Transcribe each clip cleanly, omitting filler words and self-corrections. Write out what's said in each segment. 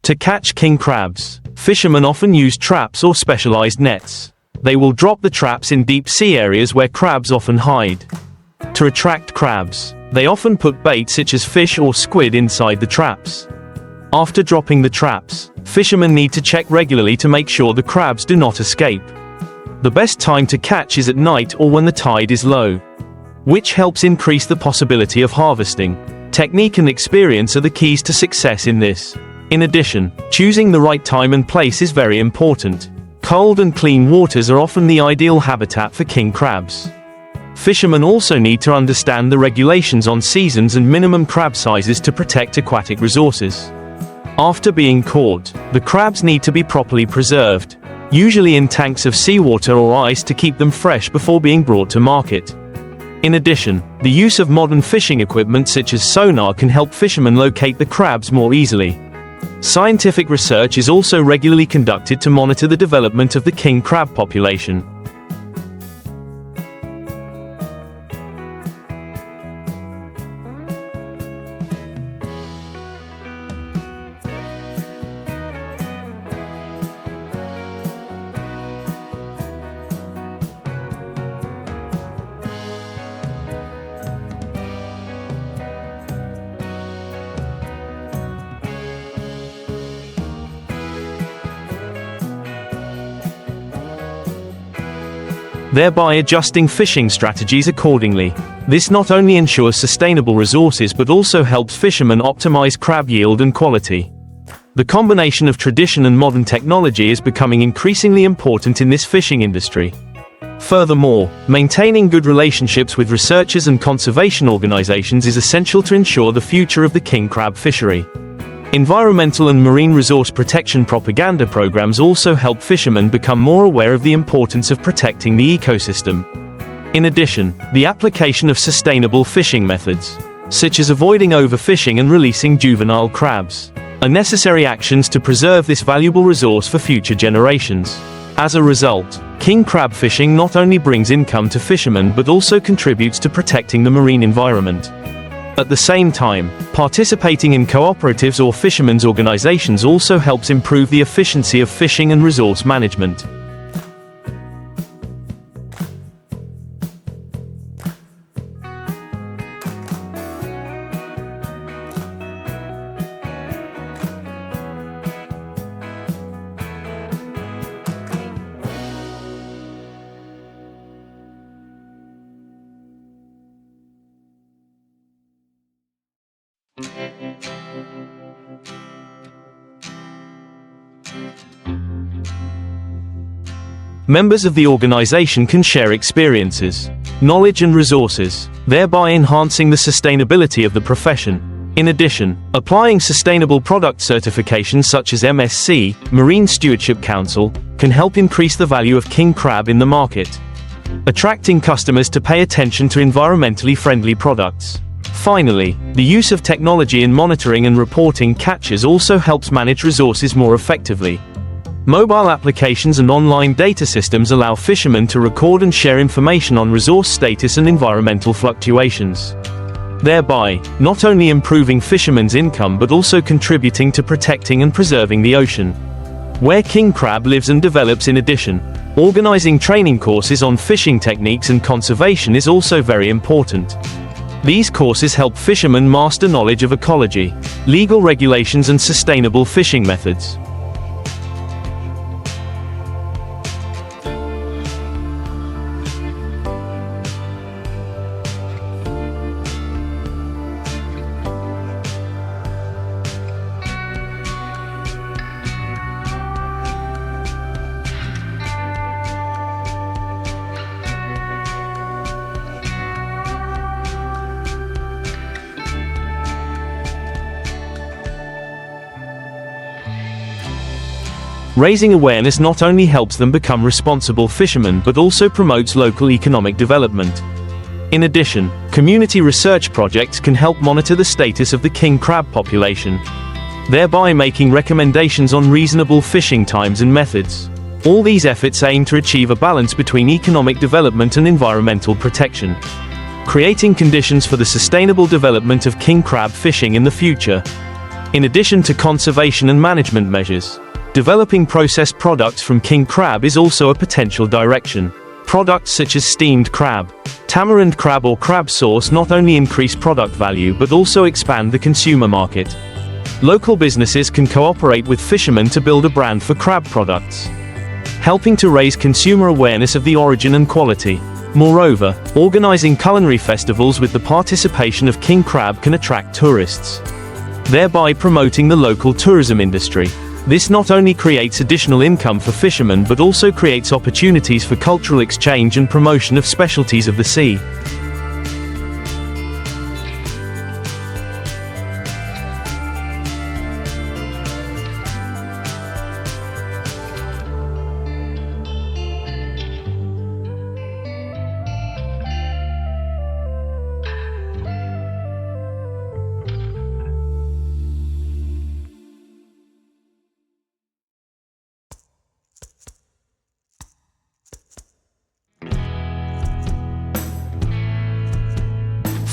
To catch king crabs, fishermen often use traps or specialized nets. They will drop the traps in deep sea areas where crabs often hide. To attract crabs, they often put bait such as fish or squid inside the traps. After dropping the traps, fishermen need to check regularly to make sure the crabs do not escape. The best time to catch is at night or when the tide is low, which helps increase the possibility of harvesting. Technique and experience are the keys to success in this. In addition, choosing the right time and place is very important. Cold and clean waters are often the ideal habitat for king crabs. Fishermen also need to understand the regulations on seasons and minimum crab sizes to protect aquatic resources. After being caught, the crabs need to be properly preserved, usually in tanks of seawater or ice to keep them fresh before being brought to market. In addition, the use of modern fishing equipment such as sonar can help fishermen locate the crabs more easily. Scientific research is also regularly conducted to monitor the development of the king crab population. Thereby adjusting fishing strategies accordingly. This not only ensures sustainable resources but also helps fishermen optimize crab yield and quality. The combination of tradition and modern technology is becoming increasingly important in this fishing industry. Furthermore, maintaining good relationships with researchers and conservation organizations is essential to ensure the future of the king crab fishery. Environmental and marine resource protection propaganda programs also help fishermen become more aware of the importance of protecting the ecosystem. In addition, the application of sustainable fishing methods, such as avoiding overfishing and releasing juvenile crabs, are necessary actions to preserve this valuable resource for future generations. As a result, king crab fishing not only brings income to fishermen but also contributes to protecting the marine environment. At the same time, participating in cooperatives or fishermen's organizations also helps improve the efficiency of fishing and resource management. Members of the organization can share experiences, knowledge and resources, thereby enhancing the sustainability of the profession. In addition, applying sustainable product certifications such as MSC, Marine Stewardship Council, can help increase the value of king crab in the market, attracting customers to pay attention to environmentally friendly products. Finally, the use of technology in monitoring and reporting catches also helps manage resources more effectively. Mobile applications and online data systems allow fishermen to record and share information on resource status and environmental fluctuations, thereby not only improving fishermen's income but also contributing to protecting and preserving the ocean, where king crab lives and develops. In addition, organizing training courses on fishing techniques and conservation is also very important. These courses help fishermen master knowledge of ecology, legal regulations and sustainable fishing methods. Raising awareness not only helps them become responsible fishermen but also promotes local economic development. In addition, community research projects can help monitor the status of the king crab population, thereby making recommendations on reasonable fishing times and methods. All these efforts aim to achieve a balance between economic development and environmental protection, creating conditions for the sustainable development of king crab fishing in the future. In addition to conservation and management measures, developing processed products from king crab is also a potential direction. Products such as steamed crab, tamarind crab or crab sauce not only increase product value but also expand the consumer market. Local businesses can cooperate with fishermen to build a brand for crab products, helping to raise consumer awareness of the origin and quality. Moreover, organizing culinary festivals with the participation of king crab can attract tourists, thereby promoting the local tourism industry. This not only creates additional income for fishermen but also creates opportunities for cultural exchange and promotion of specialties of the sea.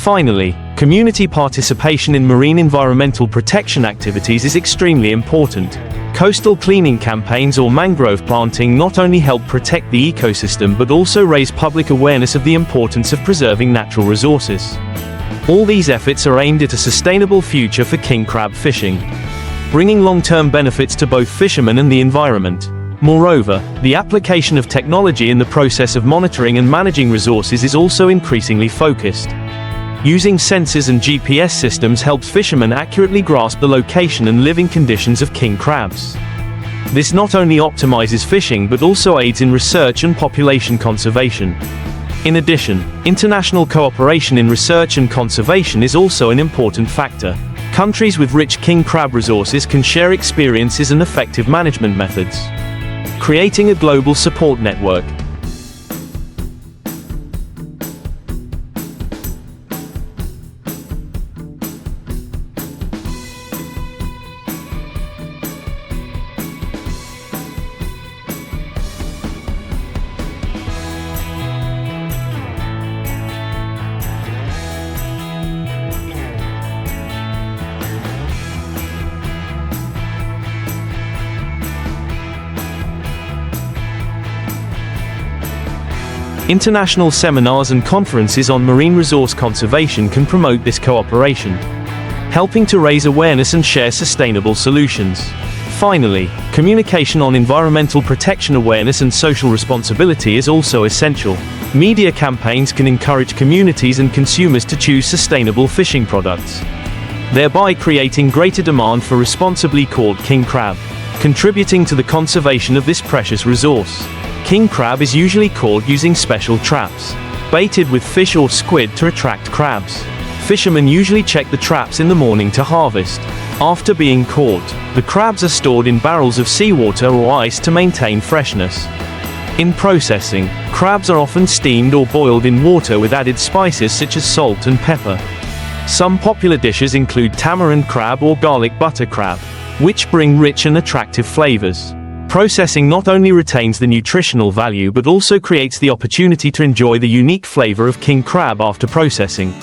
Finally, community participation in marine environmental protection activities is extremely important. Coastal cleaning campaigns or mangrove planting not only help protect the ecosystem but also raise public awareness of the importance of preserving natural resources. All these efforts are aimed at a sustainable future for king crab fishing, bringing long-term benefits to both fishermen and the environment. Moreover, the application of technology in the process of monitoring and managing resources is also increasingly focused. Using sensors and GPS systems helps fishermen accurately grasp the location and living conditions of king crabs. This not only optimizes fishing but also aids in research and population conservation. In addition, international cooperation in research and conservation is also an important factor. Countries with rich king crab resources can share experiences and effective management methods, creating a global support network. International seminars and conferences on marine resource conservation can promote this cooperation, helping to raise awareness and share sustainable solutions. Finally, communication on environmental protection awareness and social responsibility is also essential. Media campaigns can encourage communities and consumers to choose sustainable fishing products, thereby creating greater demand for responsibly caught king crab, contributing to the conservation of this precious resource. King crab is usually caught using special traps, baited with fish or squid to attract crabs. Fishermen usually check the traps in the morning to harvest. After being caught, the crabs are stored in barrels of seawater or ice to maintain freshness. In processing, crabs are often steamed or boiled in water with added spices such as salt and pepper. Some popular dishes include tamarind crab or garlic butter crab, which bring rich and attractive flavors. Processing not only retains the nutritional value but also creates the opportunity to enjoy the unique flavor of king crab after processing.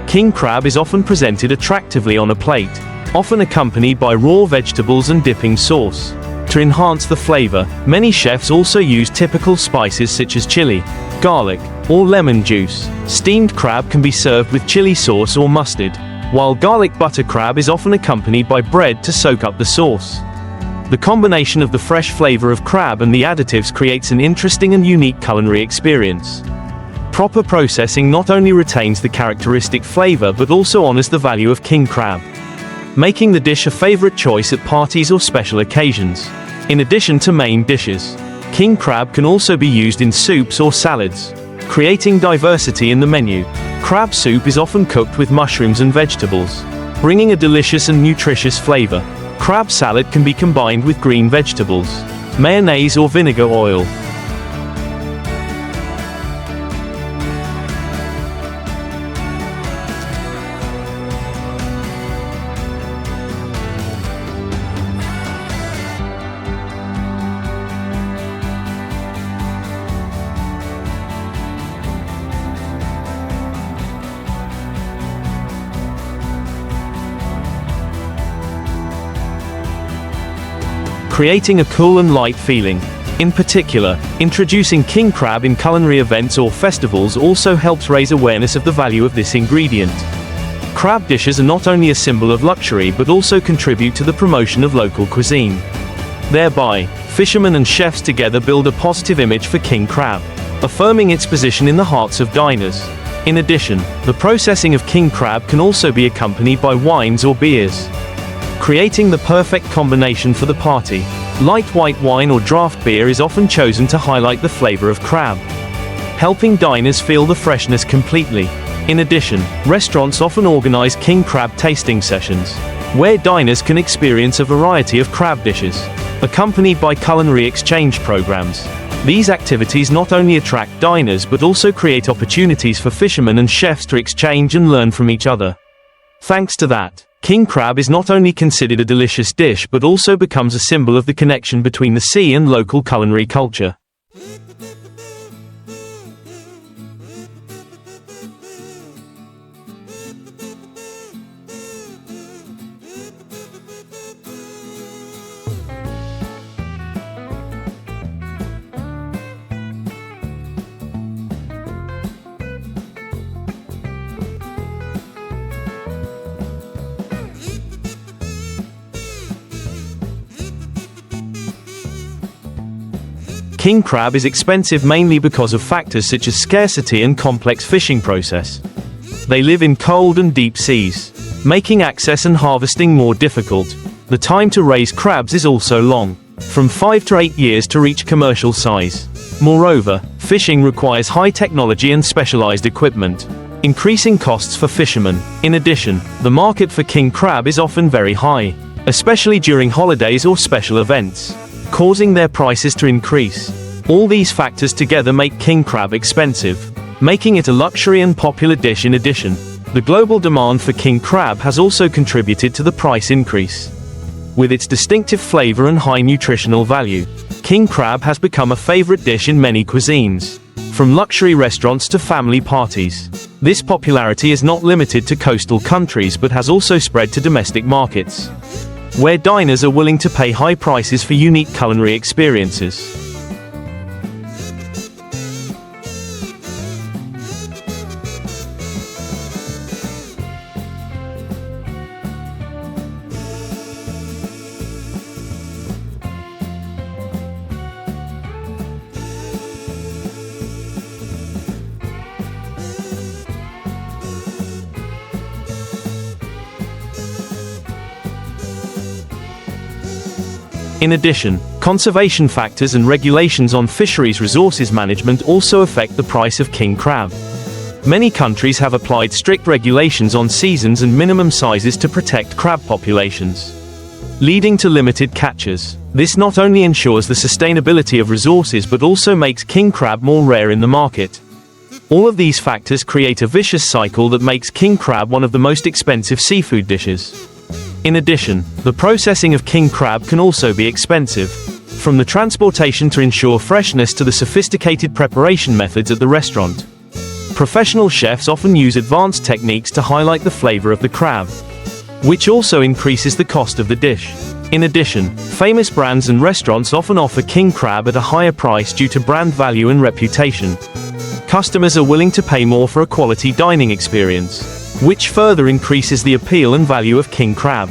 King crab is often presented attractively on a plate, often accompanied by raw vegetables and dipping sauce. To enhance the flavor, many chefs also use typical spices such as chili, garlic, or lemon juice. Steamed crab can be served with chili sauce or mustard, while garlic butter crab is often accompanied by bread to soak up the sauce. The combination of the fresh flavor of crab and the additives creates an interesting and unique culinary experience. Proper processing not only retains the characteristic flavor but also honors the value of king crab, making the dish a favorite choice at parties or special occasions. In addition to main dishes, king crab can also be used in soups or salads, creating diversity in the menu. Crab soup is often cooked with mushrooms and vegetables, bringing a delicious and nutritious flavor. Crab salad can be combined with green vegetables, mayonnaise or vinegar oil. Creating a cool and light feeling. In particular, introducing king crab in culinary events or festivals also helps raise awareness of the value of this ingredient. Crab dishes are not only a symbol of luxury but also contribute to the promotion of local cuisine. Thereby, fishermen and chefs together build a positive image for king crab, affirming its position in the hearts of diners. In addition, the processing of king crab can also be accompanied by wines or beers, creating the perfect combination for the party. Light white wine or draft beer is often chosen to highlight the flavor of crab, helping diners feel the freshness completely. In addition, restaurants often organize king crab tasting sessions, where diners can experience a variety of crab dishes, accompanied by culinary exchange programs. These activities not only attract diners but also create opportunities for fishermen and chefs to exchange and learn from each other. Thanks to that, king crab is not only considered a delicious dish but also becomes a symbol of the connection between the sea and local culinary culture. King crab is expensive mainly because of factors such as scarcity and complex fishing process. They live in cold and deep seas, making access and harvesting more difficult. The time to raise crabs is also long, from 5 to 8 years to reach commercial size. Moreover, fishing requires high technology and specialized equipment, increasing costs for fishermen. In addition, the market for king crab is often very high, especially during holidays or special events, causing their prices to increase. All these factors together make king crab expensive, making it a luxury and popular dish. In addition, the global demand for king crab has also contributed to the price increase. With its distinctive flavor and high nutritional value, king crab has become a favorite dish in many cuisines, from luxury restaurants to family parties. This popularity is not limited to coastal countries but has also spread to domestic markets, where diners are willing to pay high prices for unique culinary experiences. In addition, conservation factors and regulations on fisheries resources management also affect the price of king crab. Many countries have applied strict regulations on seasons and minimum sizes to protect crab populations, leading to limited catches. This not only ensures the sustainability of resources but also makes king crab more rare in the market. All of these factors create a vicious cycle that makes king crab one of the most expensive seafood dishes. In addition, the processing of king crab can also be expensive, from the transportation to ensure freshness to the sophisticated preparation methods at the restaurant. Professional chefs often use advanced techniques to highlight the flavor of the crab, which also increases the cost of the dish. In addition, famous brands and restaurants often offer king crab at a higher price due to brand value and reputation. Customers are willing to pay more for a quality dining experience, which further increases the appeal and value of king crab.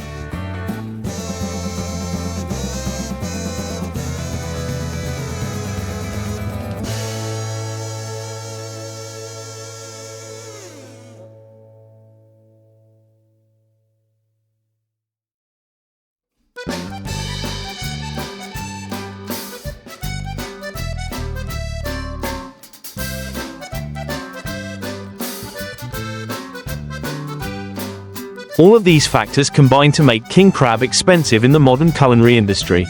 All of these factors combine to make king crab expensive in the modern culinary industry.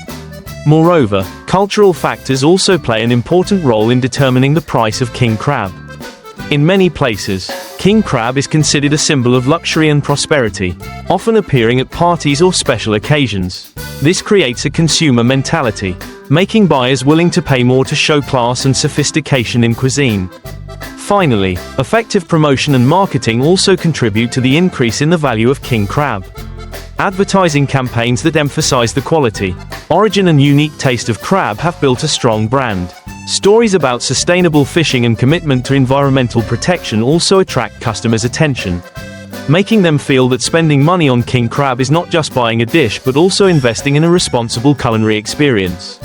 Moreover, cultural factors also play an important role in determining the price of king crab. In many places, king crab is considered a symbol of luxury and prosperity, often appearing at parties or special occasions. This creates a consumer mentality, making buyers willing to pay more to show class and sophistication in cuisine. Finally, effective promotion and marketing also contribute to the increase in the value of king crab. Advertising campaigns that emphasize the quality, origin and unique taste of crab have built a strong brand. Stories about sustainable fishing and commitment to environmental protection also attract customers' attention, making them feel that spending money on king crab is not just buying a dish but also investing in a responsible culinary experience.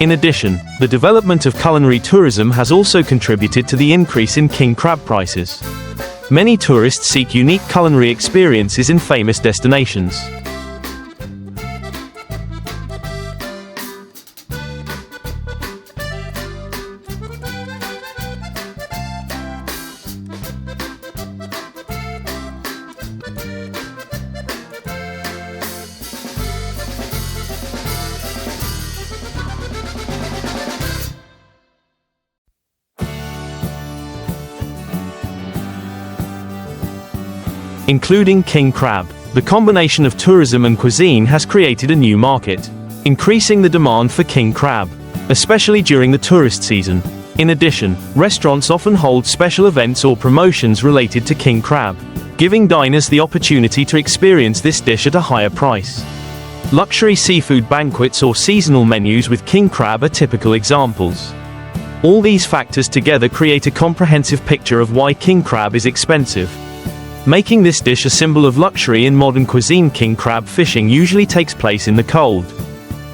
In addition, the development of culinary tourism has also contributed to the increase in king crab prices. Many tourists seek unique culinary experiences in famous destinations. Including king crab, the combination of tourism and cuisine has created a new market, increasing the demand for king crab, especially during the tourist season. In addition, restaurants often hold special events or promotions related to king crab, giving diners the opportunity to experience this dish at a higher price. Luxury seafood banquets or seasonal menus with king crab are typical examples. All these factors together create a comprehensive picture of why king crab is expensive, making this dish a symbol of luxury in modern cuisine. King crab fishing usually takes place in the cold,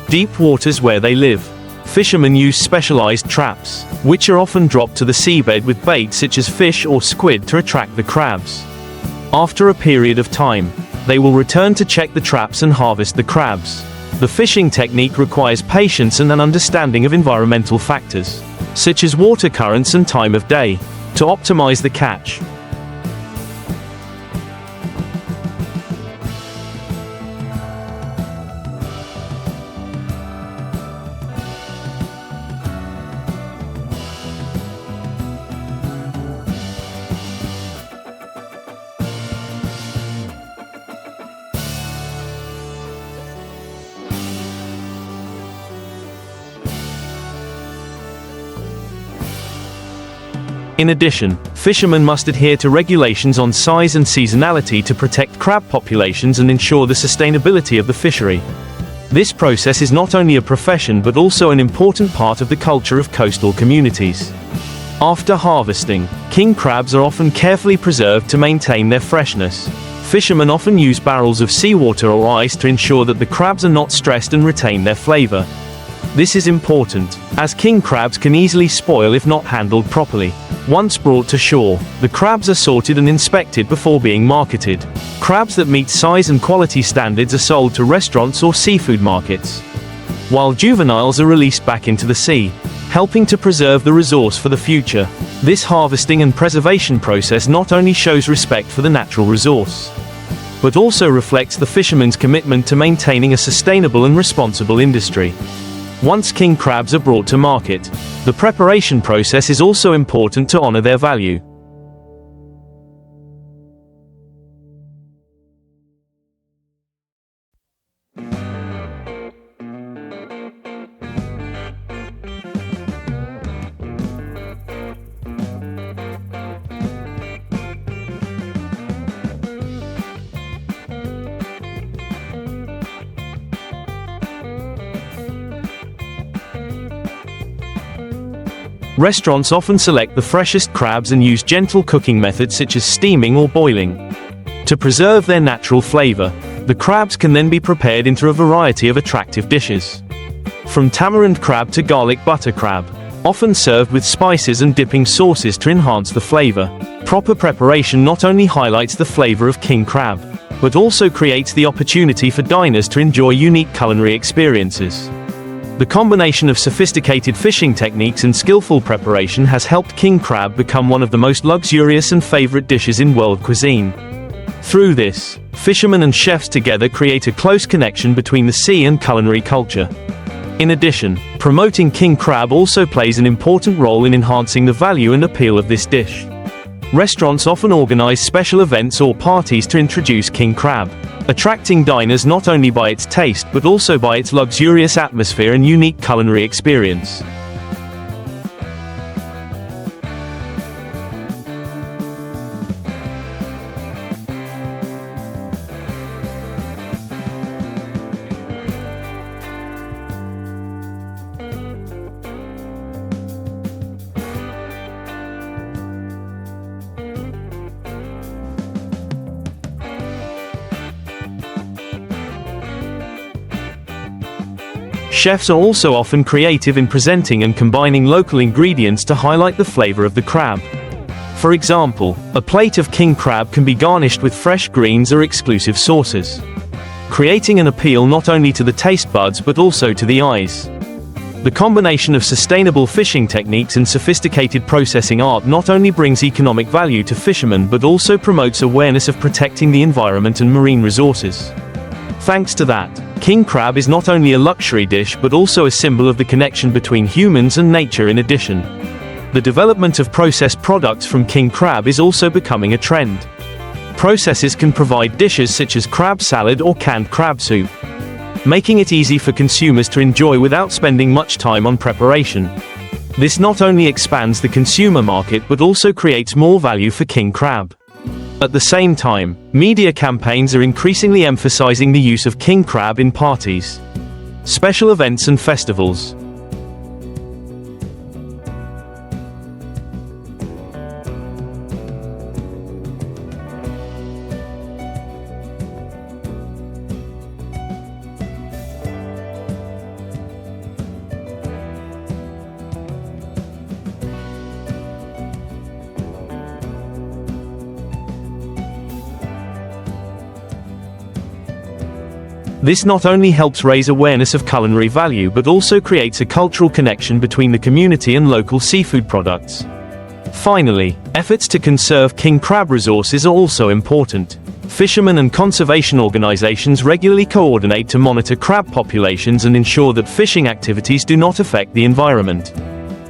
deep waters where they live. Fishermen use specialized traps, which are often dropped to the seabed with bait such as fish or squid to attract the crabs. After a period of time, they will return to check the traps and harvest the crabs. The fishing technique requires patience and an understanding of environmental factors, such as water currents and time of day, to optimize the catch. In addition, fishermen must adhere to regulations on size and seasonality to protect crab populations and ensure the sustainability of the fishery. This process is not only a profession but also an important part of the culture of coastal communities. After harvesting, king crabs are often carefully preserved to maintain their freshness. Fishermen often use barrels of seawater or ice to ensure that the crabs are not stressed and retain their flavor. This is important, as king crabs can easily spoil if not handled properly. Once brought to shore, the crabs are sorted and inspected before being marketed. Crabs that meet size and quality standards are sold to restaurants or seafood markets, while juveniles are released back into the sea, helping to preserve the resource for the future. This harvesting and preservation process not only shows respect for the natural resource, but also reflects the fishermen's commitment to maintaining a sustainable and responsible industry. Once king crabs are brought to market, the preparation process is also important to honor their value. Restaurants often select the freshest crabs and use gentle cooking methods such as steaming or boiling to preserve their natural flavor. The crabs can then be prepared into a variety of attractive dishes, from tamarind crab to garlic butter crab, often served with spices and dipping sauces to enhance the flavor. Proper preparation not only highlights the flavor of king crab, but also creates the opportunity for diners to enjoy unique culinary experiences. The combination of sophisticated fishing techniques and skillful preparation has helped king crab become one of the most luxurious and favorite dishes in world cuisine. Through this, fishermen and chefs together create a close connection between the sea and culinary culture. In addition, promoting king crab also plays an important role in enhancing the value and appeal of this dish. Restaurants often organize special events or parties to introduce king crab, attracting diners not only by its taste but also by its luxurious atmosphere and unique culinary experience. Chefs are also often creative in presenting and combining local ingredients to highlight the flavor of the crab. For example, a plate of king crab can be garnished with fresh greens or exclusive sauces, creating an appeal not only to the taste buds but also to the eyes. The combination of sustainable fishing techniques and sophisticated processing art not only brings economic value to fishermen but also promotes awareness of protecting the environment and marine resources. Thanks to that, king crab is not only a luxury dish but also a symbol of the connection between humans and nature. In addition, the development of processed products from king crab is also becoming a trend. Processes can provide dishes such as crab salad or canned crab soup, making it easy for consumers to enjoy without spending much time on preparation. This not only expands the consumer market but also creates more value for king crab. At the same time, media campaigns are increasingly emphasizing the use of king crab in parties, special events and festivals. This not only helps raise awareness of culinary value but also creates a cultural connection between the community and local seafood products. Finally, efforts to conserve king crab resources are also important. Fishermen and conservation organizations regularly coordinate to monitor crab populations and ensure that fishing activities do not affect the environment.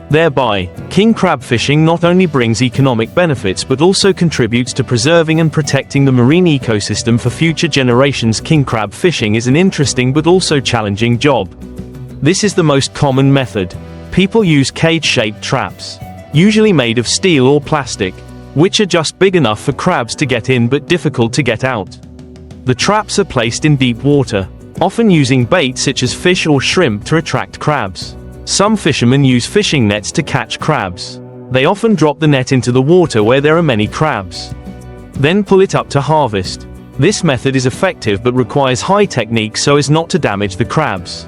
Thereby, king crab fishing not only brings economic benefits but also contributes to preserving and protecting the marine ecosystem for future generations. King crab fishing is an interesting but also challenging job. This is the most common method. People use cage-shaped traps, usually made of steel or plastic, which are just big enough for crabs to get in but difficult to get out. The traps are placed in deep water, often using bait such as fish or shrimp to attract crabs. Some fishermen use fishing nets to catch crabs. They often drop the net into the water where there are many crabs, then pull it up to harvest. This method is effective but requires high technique so as not to damage the crabs.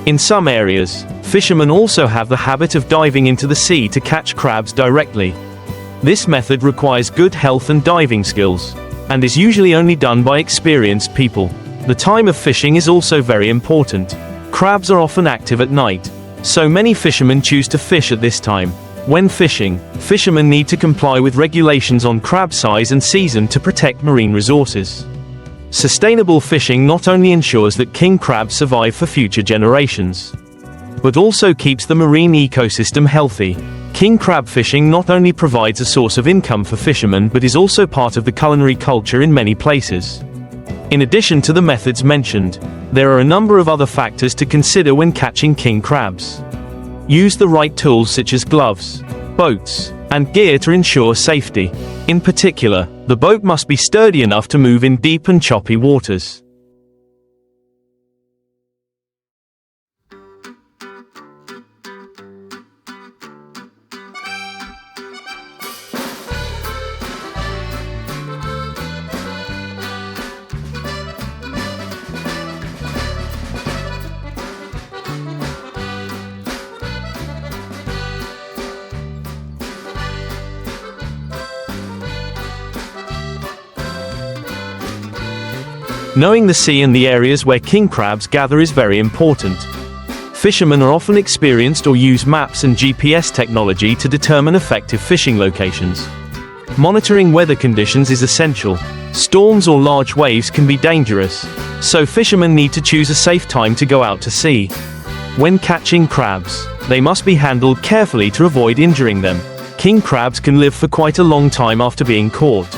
In some areas, fishermen also have the habit of diving into the sea to catch crabs directly. This method requires good health and diving skills, and is usually only done by experienced people. The time of fishing is also very important. Crabs are often active at night, so many fishermen choose to fish at this time. When fishing, fishermen need to comply with regulations on crab size and season to protect marine resources. Sustainable fishing not only ensures that king crabs survive for future generations, but also keeps the marine ecosystem healthy. King crab fishing not only provides a source of income for fishermen but is also part of the culinary culture in many places. In addition to the methods mentioned, there are a number of other factors to consider when catching king crabs. Use the right tools such as gloves, boats, and gear to ensure safety. In particular, the boat must be sturdy enough to move in deep and choppy waters. Knowing the sea and the areas where king crabs gather is very important. Fishermen are often experienced or use maps and GPS technology to determine effective fishing locations. Monitoring weather conditions is essential. Storms or large waves can be dangerous, so fishermen need to choose a safe time to go out to sea. When catching crabs, they must be handled carefully to avoid injuring them. King crabs can live for quite a long time after being caught,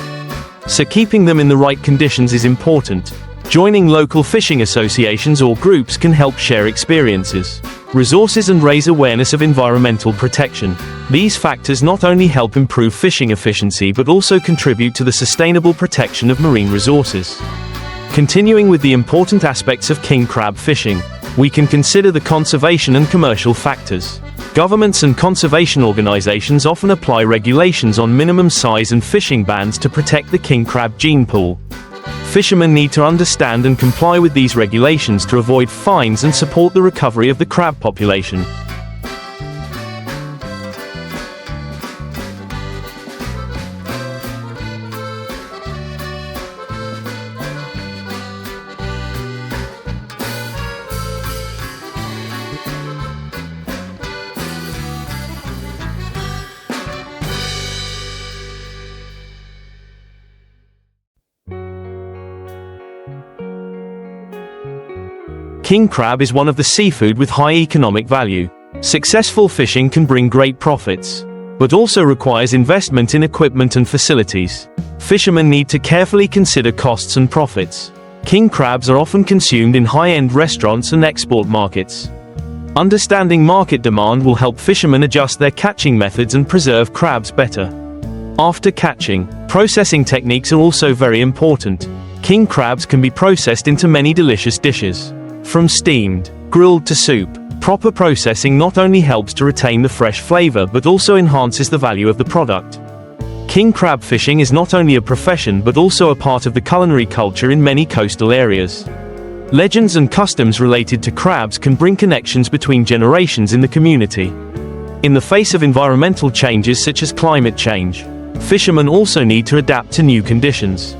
so keeping them in the right conditions is important. Joining local fishing associations or groups can help share experiences, resources and raise awareness of environmental protection. These factors not only help improve fishing efficiency but also contribute to the sustainable protection of marine resources. Continuing with the important aspects of king crab fishing, we can consider the conservation and commercial factors. Governments and conservation organizations often apply regulations on minimum size and fishing bans to protect the king crab gene pool. Fishermen need to understand and comply with these regulations to avoid fines and support the recovery of the crab population. King crab is one of the seafood with high economic value. Successful fishing can bring great profits, but also requires investment in equipment and facilities. Fishermen need to carefully consider costs and profits. King crabs are often consumed in high-end restaurants and export markets. Understanding market demand will help fishermen adjust their catching methods and preserve crabs better. After catching, processing techniques are also very important. King crabs can be processed into many delicious dishes. From steamed, grilled to soup, proper processing not only helps to retain the fresh flavor but also enhances the value of the product. King crab fishing is not only a profession but also a part of the culinary culture in many coastal areas. Legends and customs related to crabs can bring connections between generations in the community. In the face of environmental changes such as climate change, fishermen also need to adapt to new conditions.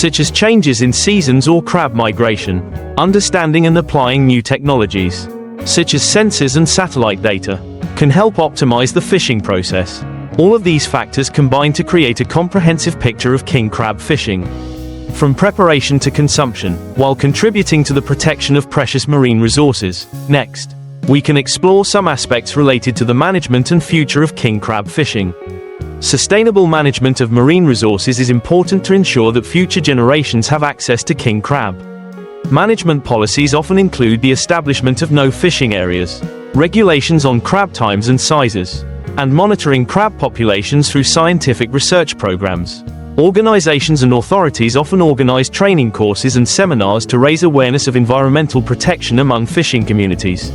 Such as changes in seasons or crab migration, understanding and applying new technologies, such as sensors and satellite data, can help optimize the fishing process. All of these factors combine to create a comprehensive picture of king crab fishing, from preparation to consumption, while contributing to the protection of precious marine resources. Next, we can explore some aspects related to the management and future of king crab fishing. Sustainable management of marine resources is important to ensure that future generations have access to king crab. Management policies often include the establishment of no fishing areas, regulations on crab times and sizes, and monitoring crab populations through scientific research programs. Organizations and authorities often organize training courses and seminars to raise awareness of environmental protection among fishing communities.